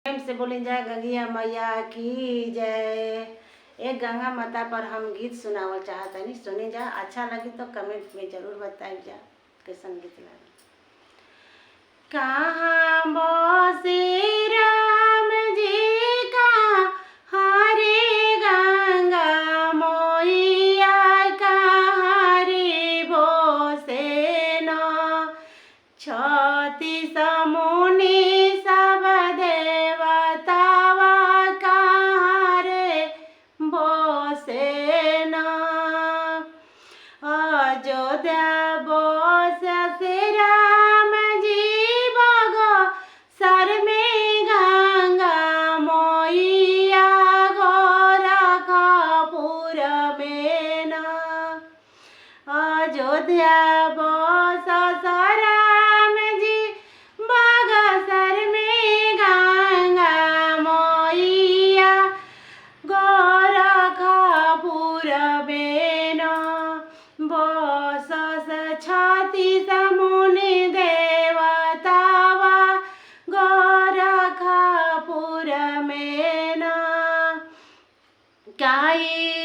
प्रेम से बोली जाए गंगिया मैया की जय। एक गंगा माता पर हम गीत सुनावल चाहत हनी, सुनी जा। अच्छा लगी तो कमेंट में जरूर बताई जा कैसन गीत लगे। कहाँ बसे राम जी का हरे गंगा मोइया कहाँ रे बसे न छत्तीस मुनि सब देवतावा कहाँ रे बसे न अयोध्या बसे राम जी बगो सर में गंगा मोइया गोरखपुर में न अयोध्या बस राम जी बगसर में गंगा मोइया गोरखपुर में न बस छत्तीस मुनि देवतावा गोरखपुर में न काई